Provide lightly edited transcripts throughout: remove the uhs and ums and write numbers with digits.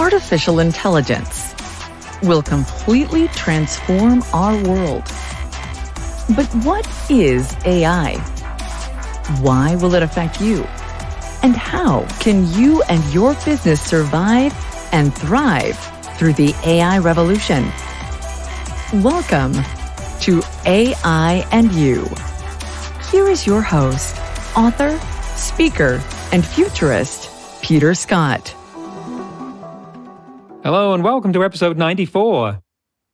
artificial intelligence will completely transform our world. But what is AI? Why will it affect you? And how can you and your business survive and thrive through the AI revolution? Welcome to AI and You. Here is your host, author, speaker, and futurist, Peter Scott. Hello and welcome to episode 94.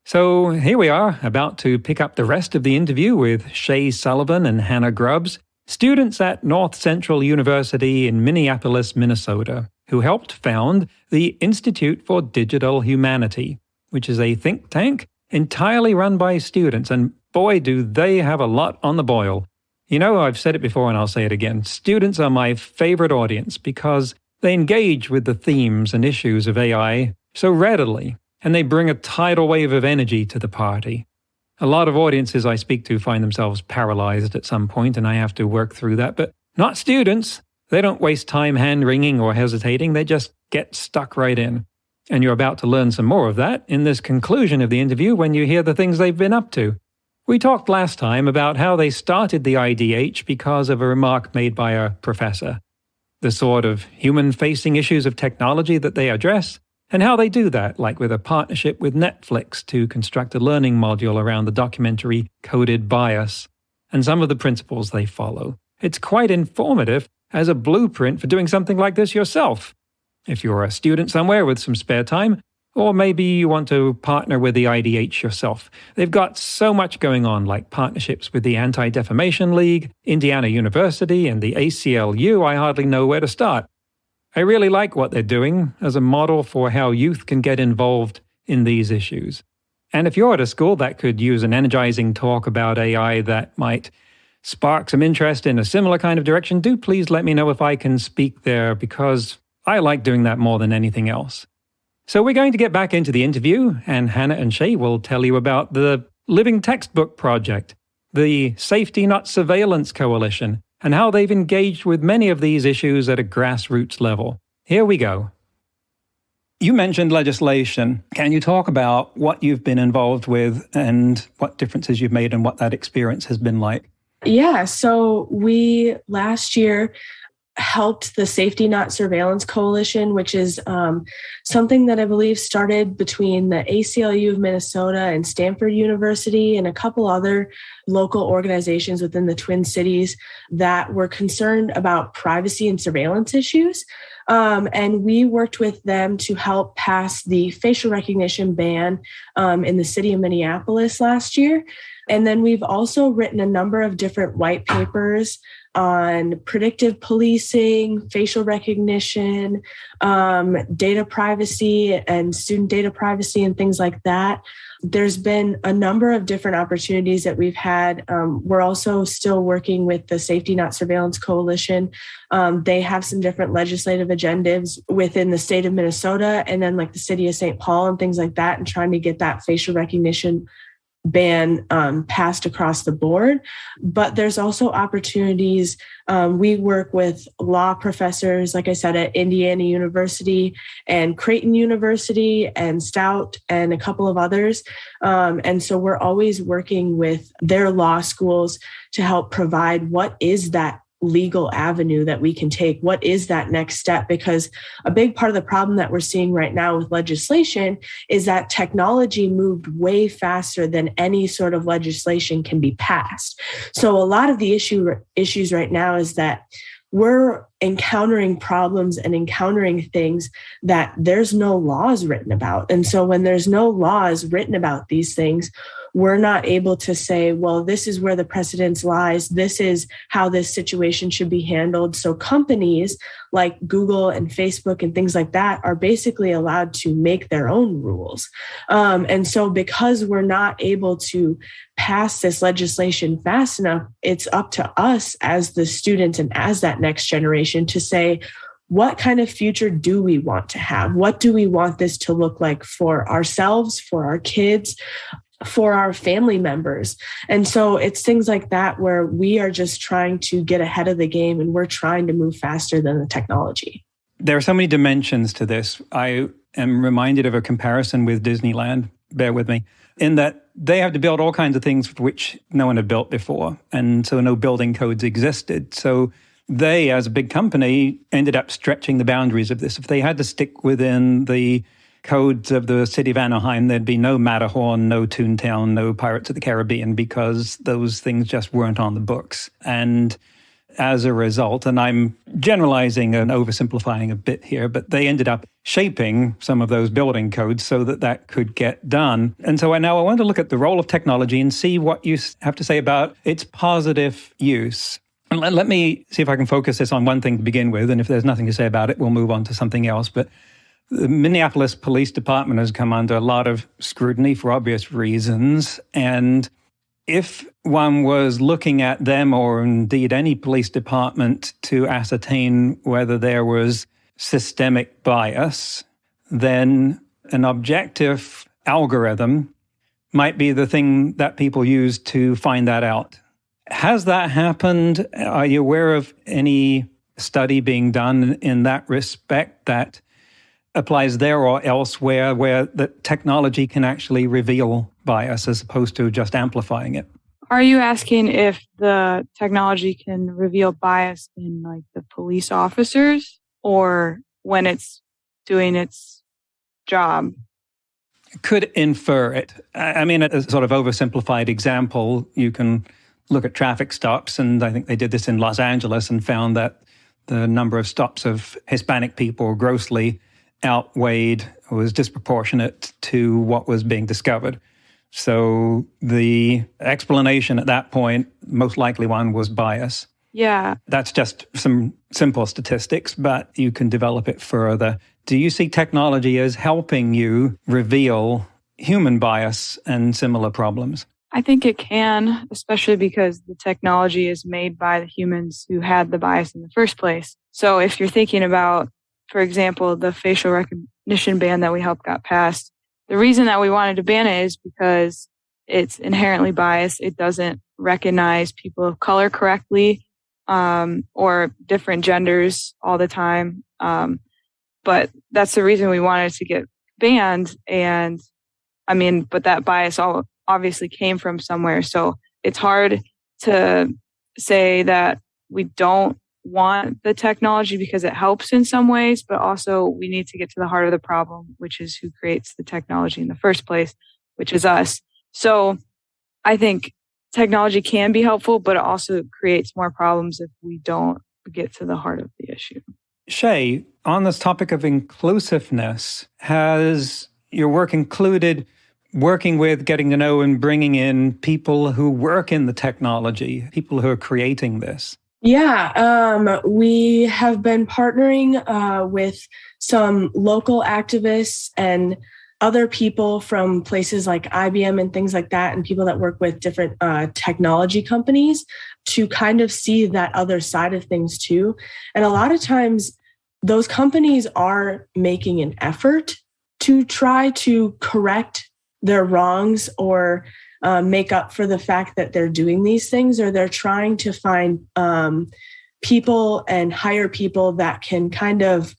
So here we are, about to pick up the rest of the interview with Shea Sullivan and Hannah Grubbs, students at North Central University in Minneapolis, Minnesota, who helped found the Institute for Digital Humanity, which is a think tank entirely run by students, and boy, do they have a lot on the boil. You know, I've said it before and I'll say it again. Students are my favorite audience because they engage with the themes and issues of AI so readily, and they bring a tidal wave of energy to the party. A lot of audiences I speak to find themselves paralyzed at some point, and I have to work through that, but not students. They don't waste time hand-wringing or hesitating. They just get stuck right in. And you're about to learn some more of that in this conclusion of the interview when you hear the things they've been up to. We talked last time about how they started the IDH because of a remark made by a professor, the sort of human-facing issues of technology that they address, and how they do that, like with a partnership with Netflix to construct a learning module around the documentary Coded Bias, and some of the principles they follow. It's quite informative as a blueprint for doing something like this yourself. If you're a student somewhere with some spare time, or maybe you want to partner with the IDH yourself. They've got so much going on, like partnerships with the Anti-Defamation League, Indiana University, and the ACLU. I hardly know where to start. I really like what they're doing as a model for how youth can get involved in these issues. And if you're at a school that could use an energizing talk about AI that might spark some interest in a similar kind of direction, do please let me know if I can speak there, because I like doing that more than anything else. So we're going to get back into the interview, and Hannah and Shea will tell you about the Living Textbook Project, the Safety Not Surveillance Coalition, and how they've engaged with many of these issues at a grassroots level. Here we go. You mentioned legislation. Can you talk about what you've been involved with and what differences you've made and what that experience has been like? Yeah, so we last year helped the Safety Not Surveillance Coalition, which is something that I believe started between the ACLU of Minnesota and Stanford University and a couple other local organizations within the Twin Cities that were concerned about privacy and surveillance issues. And we worked with them to help pass the facial recognition ban in the city of Minneapolis last year. And then we've also written a number of different white papers on predictive policing, facial recognition, data privacy and student data privacy and things like that. There's been a number of different opportunities that we've had. We're also still working with the Safety Not Surveillance Coalition. They have some different legislative agendas within the state of Minnesota and then like the city of St. Paul and things like that, and trying to get that facial recognition ban passed across the board. But there's also opportunities. We work with law professors, like I said, at Indiana University and Creighton University and Stout and a couple of others. And so we're always working with their law schools to help provide what is that legal avenue that we can take. What is that next step? Because a big part of the problem that we're seeing right now with legislation is that technology moved way faster than any sort of legislation can be passed. So a lot of the issues right now is that we're encountering problems and encountering things that there's no laws written about. And so when there's no laws written about these things, we're not able to say, well, this is where the precedence lies. This is how this situation should be handled. So companies like Google and Facebook and things like that are basically allowed to make their own rules. And so because we're not able to pass this legislation fast enough, it's up to us as the students and as that next generation to say, what kind of future do we want to have? What do we want this to look like for ourselves, for our kids, for our family members? And so it's things like that where we are just trying to get ahead of the game and we're trying to move faster than the technology. There are so many dimensions to this. I am reminded of a comparison with Disneyland, bear with me, in that they have to build all kinds of things which no one had built before. And so no building codes existed. So they, as a big company, ended up stretching the boundaries of this. If they had to stick within the codes of the city of Anaheim, there'd be no Matterhorn, no Toontown, no Pirates of the Caribbean, because those things just weren't on the books. And as a result, and I'm generalizing and oversimplifying a bit here, but they ended up shaping some of those building codes so that that could get done. And so now I want to look at the role of technology and see what you have to say about its positive use. And let me see if I can focus this on one thing to begin with, and if there's nothing to say about it, we'll move on to something else. But the Minneapolis Police Department has come under a lot of scrutiny for obvious reasons, and if one was looking at them, or indeed any police department, to ascertain whether there was systemic bias, then an objective algorithm might be the thing that people use to find that out. Has that happened? Are you aware of any study being done in that respect that applies there or elsewhere, where the technology can actually reveal bias as opposed to just amplifying it? Are you asking if the technology can reveal bias in like the police officers, or when it's doing its job? Could infer it. I mean, a sort of oversimplified example, you can look at traffic stops, and I think they did this in Los Angeles and found that the number of stops of Hispanic people grossly outweighed, was disproportionate to what was being discovered. So the explanation at that point, most likely one, was bias. Yeah. That's just some simple statistics, but you can develop it further. Do you see technology as helping you reveal human bias and similar problems? I think it can, especially because the technology is made by the humans who had the bias in the first place. So if you're thinking about, for example, the facial recognition ban that we helped got passed, the reason that we wanted to ban it is because it's inherently biased. It doesn't recognize people of color correctly, or different genders all the time. But that's the reason we wanted to get banned. And I mean, but that bias all obviously came from somewhere. So it's hard to say that we don't want the technology because it helps in some ways, but also we need to get to the heart of the problem, which is who creates the technology in the first place, which is us. So I think technology can be helpful, but it also creates more problems if we don't get to the heart of the issue. Shea, on this topic of inclusiveness, has your work included working with, getting to know, and bringing in people who work in the technology, people who are creating this? Yeah, we have been partnering with some local activists and other people from places like IBM and things like that, and people that work with different technology companies to kind of see that other side of things too. And a lot of times those companies are making an effort to try to correct their wrongs or make up for the fact that they're doing these things, or they're trying to find people and hire people that can kind of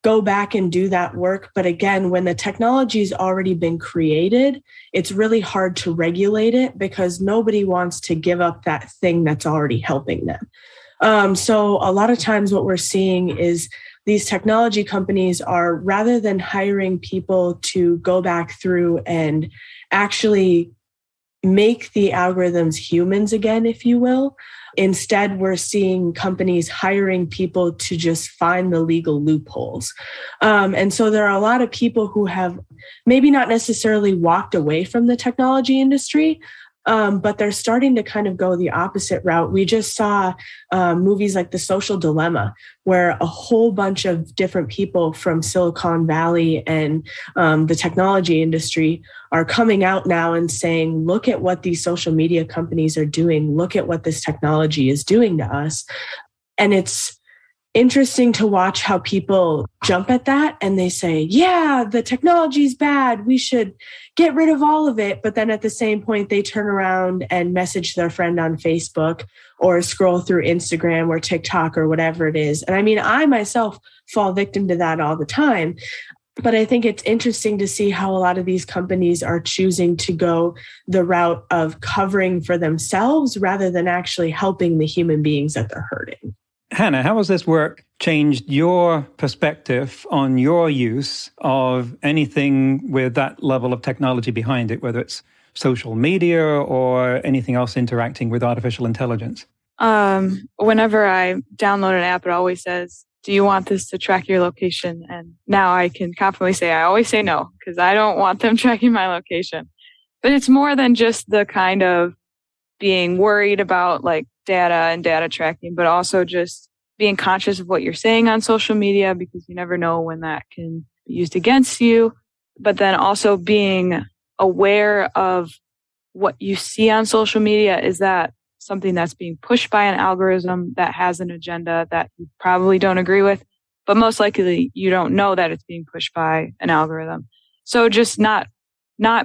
go back and do that work. But again, when the technology's already been created, it's really hard to regulate it because nobody wants to give up that thing that's already helping them. So a lot of times what we're seeing is these technology companies are, rather than hiring people to go back through and actually make the algorithms humans again, if you will. Instead, we're seeing companies hiring people to just find the legal loopholes. And so there are a lot of people who have maybe not necessarily walked away from the technology industry, but they're starting to kind of go the opposite route. We just saw movies like The Social Dilemma, where a whole bunch of different people from Silicon Valley and the technology industry are coming out now and saying, look at what these social media companies are doing. Look at what this technology is doing to us. And it's interesting to watch how people jump at that and they say, yeah, the technology is bad. We should get rid of all of it. But then at the same point, they turn around and message their friend on Facebook or scroll through Instagram or TikTok or whatever it is. And I mean, I myself fall victim to that all the time. But I think it's interesting to see how a lot of these companies are choosing to go the route of covering for themselves rather than actually helping the human beings that they're hurting. Hannah, how has this work changed your perspective on your use of anything with that level of technology behind it, whether it's social media or anything else interacting with artificial intelligence? Whenever I download an app, it always says, do you want this to track your location? And now I can confidently say, I always say no, because I don't want them tracking my location. But it's more than just the kind of being worried about like data and data tracking, but also just being conscious of what you're saying on social media, because you never know when that can be used against you. But then also being aware of what you see on social media. Is that something that's being pushed by an algorithm that has an agenda that you probably don't agree with, but most likely you don't know that it's being pushed by an algorithm. So just not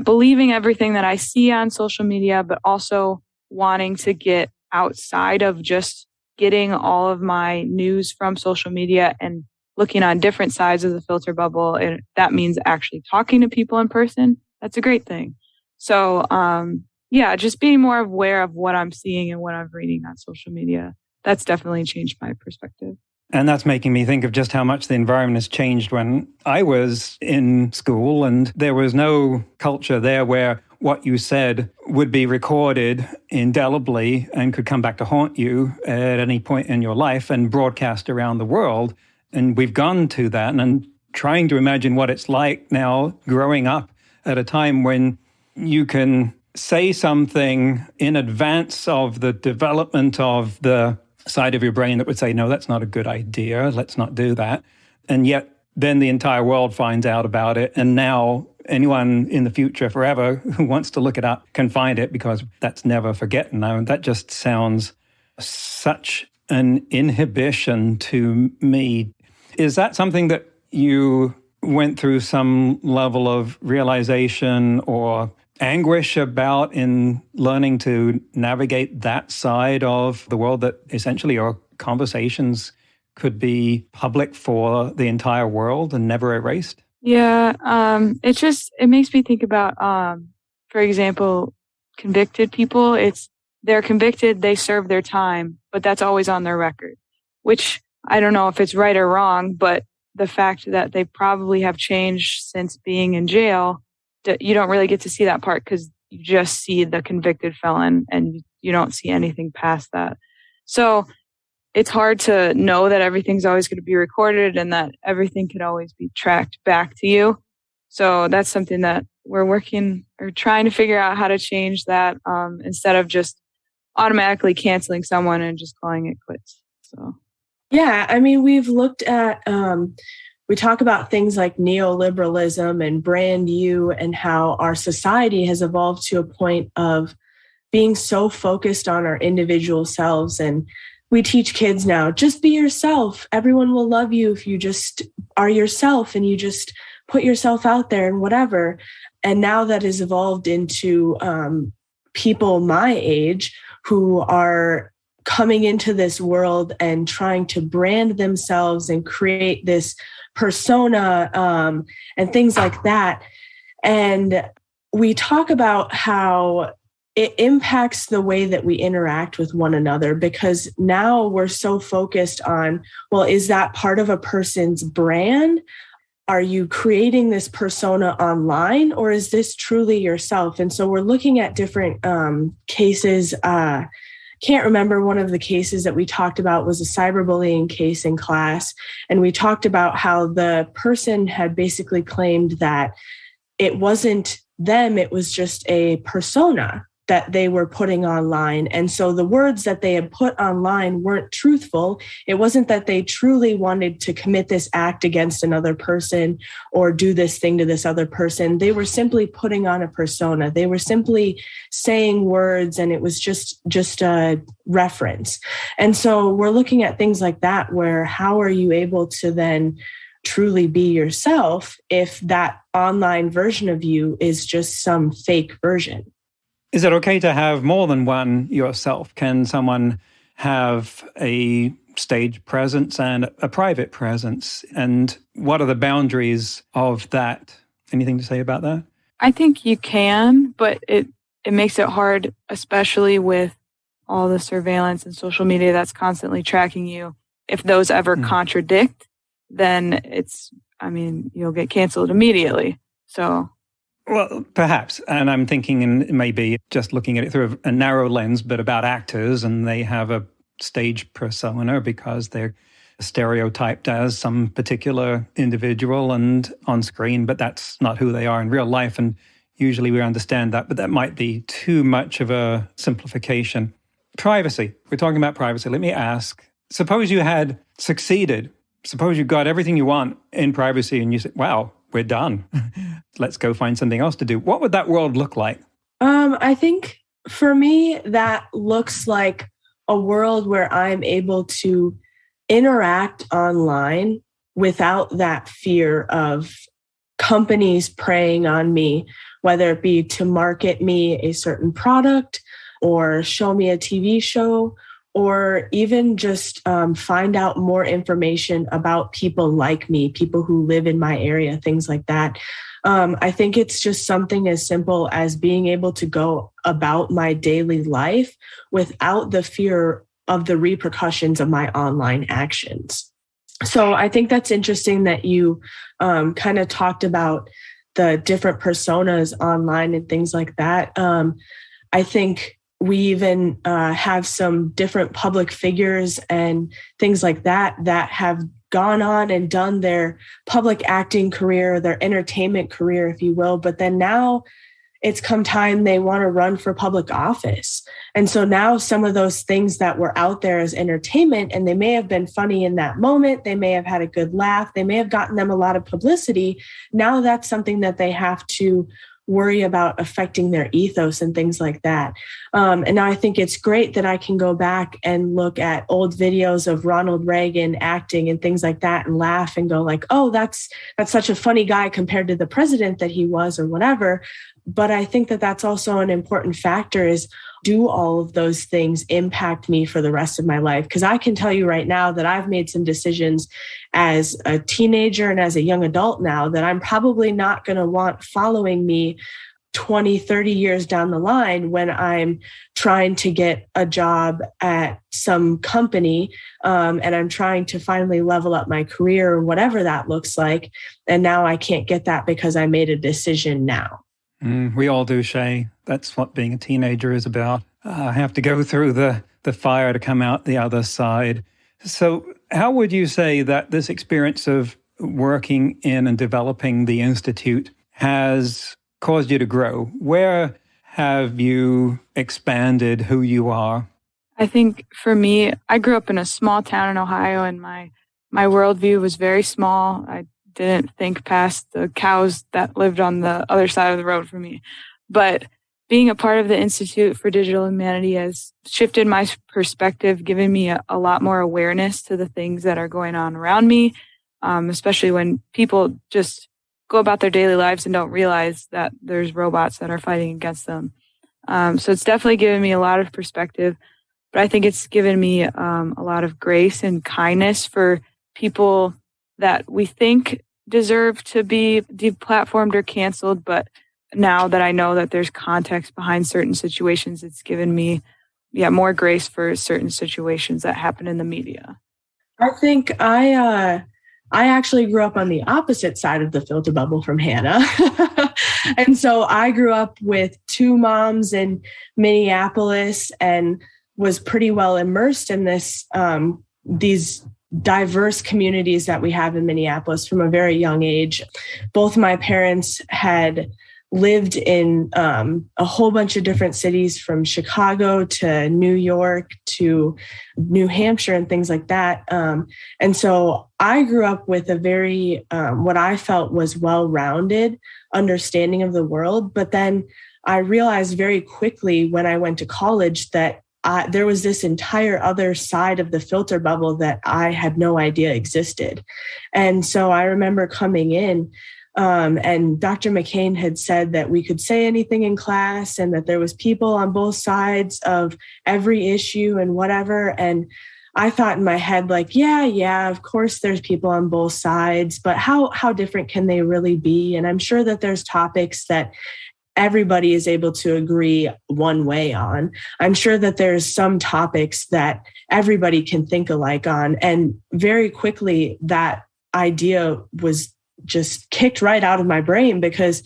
believing everything that I see on social media, but also wanting to get outside of just getting all of my news from social media and looking on different sides of the filter bubble. And that means actually talking to people in person. That's a great thing. So, just being more aware of what I'm seeing and what I'm reading on social media. That's definitely changed my perspective. And that's making me think of just how much the environment has changed when I was in school, and there was no culture there where what you said would be recorded indelibly and could come back to haunt you at any point in your life and broadcast around the world. And we've gone to that, and I'm trying to imagine what it's like now growing up at a time when you can say something in advance of the development of the side of your brain that would say, no, that's not a good idea. Let's not do that. And yet then the entire world finds out about it. And now anyone in the future forever who wants to look it up can find it, because that's never forgotten. Now, that just sounds such an inhibition to me. Is that something that you went through some level of realization or anguish about in learning to navigate that side of the world, that essentially your conversations could be public for the entire world and never erased? Yeah, it makes me think about, for example, convicted people. They're convicted, they serve their time, but that's always on their record, which I don't know if it's right or wrong, but the fact that they probably have changed since being in jail, you don't really get to see that part because you just see the convicted felon and you don't see anything past that. So it's hard to know that everything's always going to be recorded and that everything could always be tracked back to you. So that's something that we're working or trying to figure out how to change that, instead of just automatically canceling someone and just calling it quits. So, yeah, I mean, we've looked at, we talk about things like neoliberalism and brand you and how our society has evolved to a point of being so focused on our individual selves. And we teach kids now, just be yourself. Everyone will love you if you just are yourself and you just put yourself out there and whatever. And now that has evolved into people my age who are coming into this world and trying to brand themselves and create this persona and things like that. And we talk about how it impacts the way that we interact with one another, because now we're so focused on, well, is that part of a person's brand? Are you creating this persona online, or is this truly yourself? And so we're looking at different cases. Can't remember, one of the cases that we talked about was a cyberbullying case in class. And we talked about how the person had basically claimed that it wasn't them, it was just a persona that they were putting online. And so the words that they had put online weren't truthful. It wasn't that they truly wanted to commit this act against another person or do this thing to this other person. They were simply putting on a persona. They were simply saying words, and it was just a reference. And so we're looking at things like that, where how are you able to then truly be yourself if that online version of you is just some fake version? Is it okay to have more than one yourself? Can someone have a stage presence and a private presence. And what are the boundaries of that? Anything to say about that? I think you can, but it makes it hard, especially with all the surveillance and social media that's constantly tracking you. If those ever contradict, then you'll get canceled immediately. So, well, perhaps. And I'm thinking, and maybe just looking at it through a narrow lens, but about actors, and they have a stage persona because they're stereotyped as some particular individual and on screen, but that's not who they are in real life. And usually we understand that, but that might be too much of a simplification. Privacy. We're talking about privacy. Let me ask, suppose you had succeeded. Suppose you got everything you want in privacy and you said, wow, we're done. Let's go find something else to do. What would that world look like? I think for me, that looks like a world where I'm able to interact online without that fear of companies preying on me, whether it be to market me a certain product or show me a TV show, or even just find out more information about people like me, people who live in my area, things like that. I think it's just something as simple as being able to go about my daily life without the fear of the repercussions of my online actions. So I think that's interesting that you kind of talked about the different personas online and things like that. I think we even have some different public figures and things like that have gone on and done their public acting career, their entertainment career, if you will. But then now it's come time they want to run for public office. And so now some of those things that were out there as entertainment, and they may have been funny in that moment, they may have had a good laugh, they may have gotten them a lot of publicity. Now that's something that they have to worry about affecting their ethos and things like that. And now I think it's great that I can go back and look at old videos of Ronald Reagan acting and things like that and laugh and go like, oh, that's such a funny guy compared to the president that he was or whatever. But I think that that's also an important factor is, do all of those things impact me for the rest of my life? Because I can tell you right now that I've made some decisions as a teenager and as a young adult now that I'm probably not going to want following me 20, 30 years down the line when I'm trying to get a job at some company and I'm trying to finally level up my career or whatever that looks like. And now I can't get that because I made a decision now. We all do, Shea. That's what being a teenager is about. I have to go through the fire to come out the other side. So how would you say that this experience of working in and developing the Institute has caused you to grow? Where have you expanded who you are? I think for me, I grew up in a small town in Ohio, and my worldview was very small. I didn't think past the cows that lived on the other side of the road from me. But being a part of the Institute for Digital Humanity has shifted my perspective, given me a lot more awareness to the things that are going on around me, especially when people just go about their daily lives and don't realize that there's robots that are fighting against them. So it's definitely given me a lot of perspective, but I think it's given me a lot of grace and kindness for people that we think deserve to be deplatformed or canceled. But now that I know that there's context behind certain situations, it's given me more grace for certain situations that happen in the media. I think I actually grew up on the opposite side of the filter bubble from Hannah. And so I grew up with two moms in Minneapolis and was pretty well immersed in these diverse communities that we have in Minneapolis from a very young age. Both my parents had lived in a whole bunch of different cities, from Chicago to New York to New Hampshire and things like that. And so I grew up with a very, what I felt was well-rounded understanding of the world. But then I realized very quickly when I went to college that there was this entire other side of the filter bubble that I had no idea existed. And so I remember coming in and Dr. McCain had said that we could say anything in class and that there was people on both sides of every issue and whatever. And I thought in my head, like, yeah, of course there's people on both sides, but how different can they really be? And I'm sure that there's topics that everybody is able to agree one way on. I'm sure that there's some topics that everybody can think alike on. And very quickly, that idea was just kicked right out of my brain, because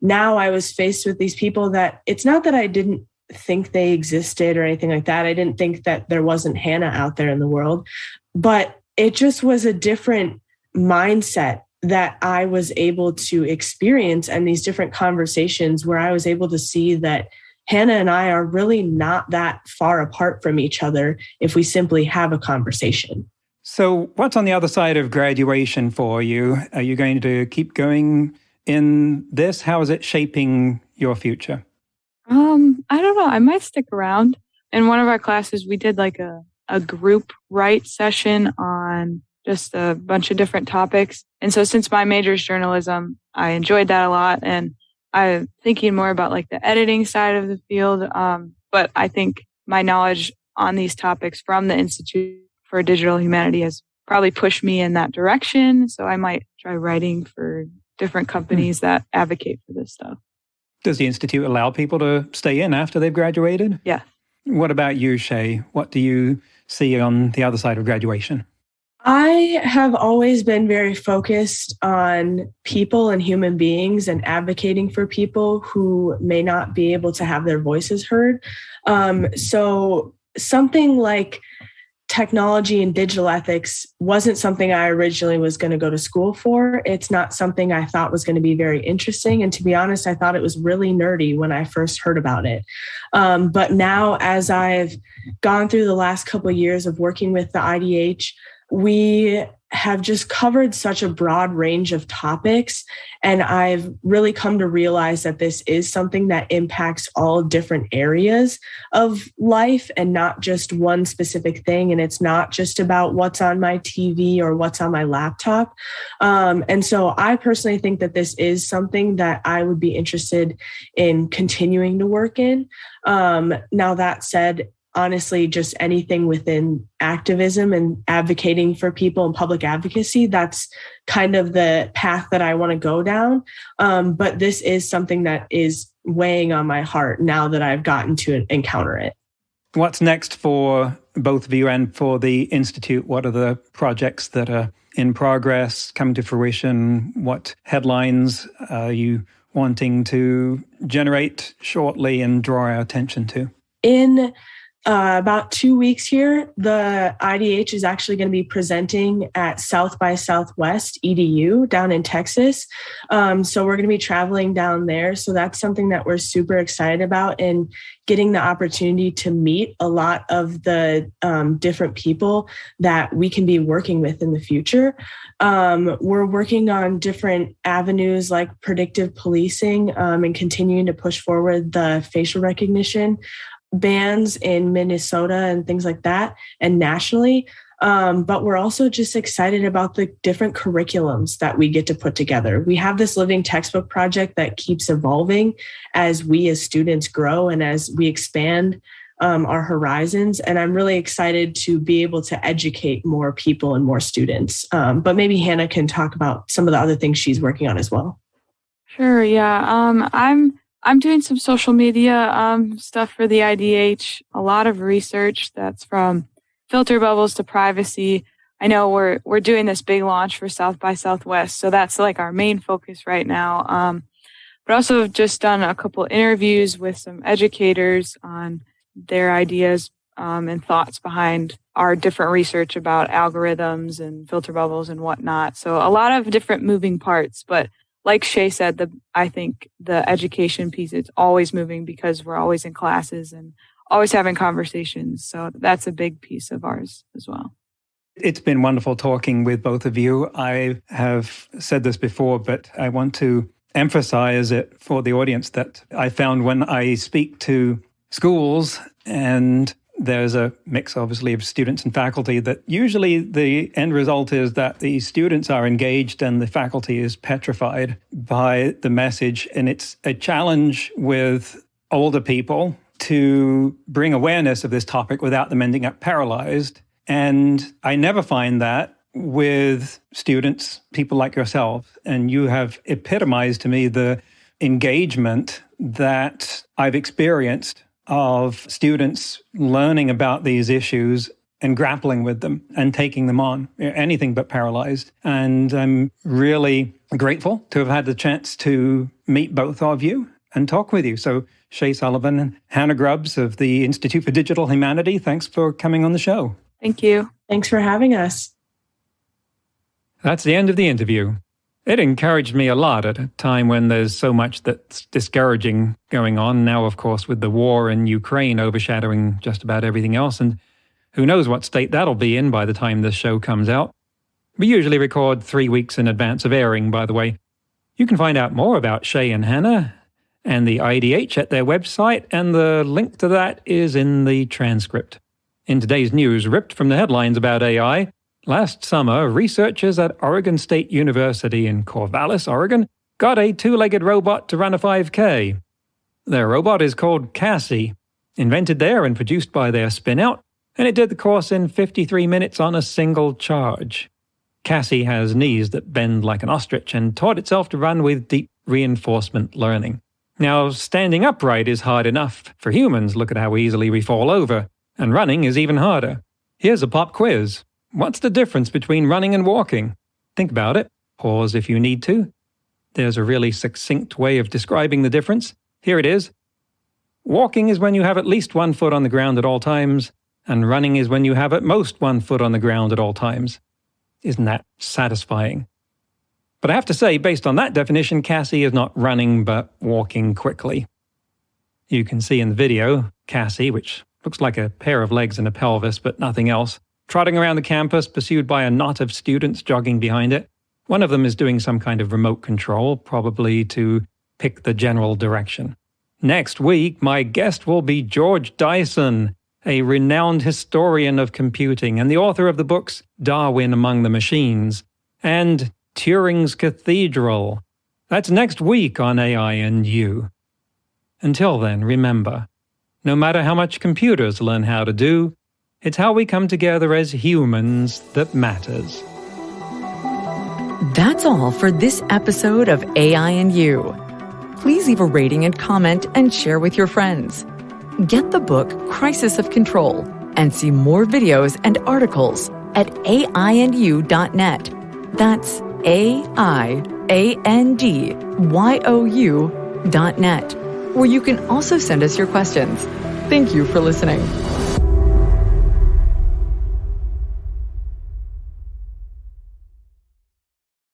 now I was faced with these people that it's not that I didn't think they existed or anything like that. I didn't think that there wasn't Hannah out there in the world, but it just was a different mindset that I was able to experience, and these different conversations where I was able to see that Hannah and I are really not that far apart from each other if we simply have a conversation. So what's on the other side of graduation for you? Are you going to keep going in this? How is it shaping your future? I don't know. I might stick around. In one of our classes, we did like a group write session on just a bunch of different topics. And so since my major is journalism, I enjoyed that a lot. And I'm thinking more about like the editing side of the field. But I think my knowledge on these topics from the Institute for Digital Humanity has probably pushed me in that direction. So I might try writing for different companies that advocate for this stuff. Does the Institute allow people to stay in after they've graduated? Yeah. What about you, Shea? What do you see on the other side of graduation? I have always been very focused on people and human beings and advocating for people who may not be able to have their voices heard. So something like technology and digital ethics wasn't something I originally was going to go to school for. It's not something I thought was going to be very interesting. And to be honest, I thought it was really nerdy when I first heard about it. But now, as I've gone through the last couple of years of working with the IDH, we have just covered such a broad range of topics. And I've really come to realize that this is something that impacts all different areas of life and not just one specific thing. And it's not just about what's on my TV or what's on my laptop. And so I personally think that this is something that I would be interested in continuing to work in. Now, that said, honestly, just anything within activism and advocating for people and public advocacy, that's kind of the path that I want to go down. But this is something that is weighing on my heart now that I've gotten to encounter it. What's next for both of you and for the Institute? What are the projects that are in progress, coming to fruition? What headlines are you wanting to generate shortly and draw our attention to? In about 2 weeks here, the IDH is actually going to be presenting at South by Southwest EDU down in Texas. So we're going to be traveling down there. So that's something that we're super excited about, and getting the opportunity to meet a lot of the different people that we can be working with in the future. We're working on different avenues like predictive policing and continuing to push forward the facial recognition bans in Minnesota and things like that, and nationally. But we're also just excited about the different curriculums that we get to put together. We have this living textbook project that keeps evolving as we as students grow and as we expand our horizons. And I'm really excited to be able to educate more people and more students. But maybe Hannah can talk about some of the other things she's working on as well. Sure, yeah. I'm doing some social media stuff for the IDH, a lot of research that's from filter bubbles to privacy. I know we're doing this big launch for South by Southwest, so that's like our main focus right now. But also have just done a couple interviews with some educators on their ideas and thoughts behind our different research about algorithms and filter bubbles and whatnot. So a lot of different moving parts, but like Shea said, I think the education piece is always moving because we're always in classes and always having conversations. So that's a big piece of ours as well. It's been wonderful talking with both of you. I have said this before, but I want to emphasize it for the audience that I found when I speak to schools, and there's a mix, obviously, of students and faculty, that usually the end result is that the students are engaged and the faculty is petrified by the message. And it's a challenge with older people to bring awareness of this topic without them ending up paralyzed. And I never find that with students, people like yourself. And you have epitomized to me the engagement that I've experienced of students learning about these issues and grappling with them and taking them on, anything but paralyzed. And I'm really grateful to have had the chance to meet both of you and talk with you. So Shea Sullivan and Hannah Grubbs of the Institute for Digital Humanity, thanks for coming on the show. Thank you. Thanks for having us. That's the end of the interview. It encouraged me a lot at a time when there's so much that's discouraging going on. Now, of course, with the war in Ukraine overshadowing just about everything else, and who knows what state that'll be in by the time this show comes out. We usually record 3 weeks in advance of airing, by the way. You can find out more about Shea and Hannah and the IDH at their website, and the link to that is in the transcript. In today's news, ripped from the headlines about AI, last summer, researchers at Oregon State University in Corvallis, Oregon, got a two-legged robot to run a 5K. Their robot is called Cassie, invented there and produced by their spin-out, and it did the course in 53 minutes on a single charge. Cassie has knees that bend like an ostrich and taught itself to run with deep reinforcement learning. Now, standing upright is hard enough for humans. Look at how easily we fall over. And running is even harder. Here's a pop quiz. What's the difference between running and walking? Think about it. Pause if you need to. There's a really succinct way of describing the difference. Here it is. Walking is when you have at least 1 foot on the ground at all times, and running is when you have at most 1 foot on the ground at all times. Isn't that satisfying? But I have to say, based on that definition, Cassie is not running but walking quickly. You can see in the video, Cassie, which looks like a pair of legs and a pelvis but nothing else, trotting around the campus, pursued by a knot of students jogging behind it. One of them is doing some kind of remote control, probably to pick the general direction. Next week, my guest will be George Dyson, a renowned historian of computing and the author of the books Darwin Among the Machines and Turing's Cathedral. That's next week on AI and You. Until then, remember, no matter how much computers learn how to do, it's how we come together as humans that matters. That's all for this episode of AI and You. Please leave a rating and comment and share with your friends. Get the book Crisis of Control and see more videos and articles at aiandyou.net. That's aiandyou.net, where you can also send us your questions. Thank you for listening.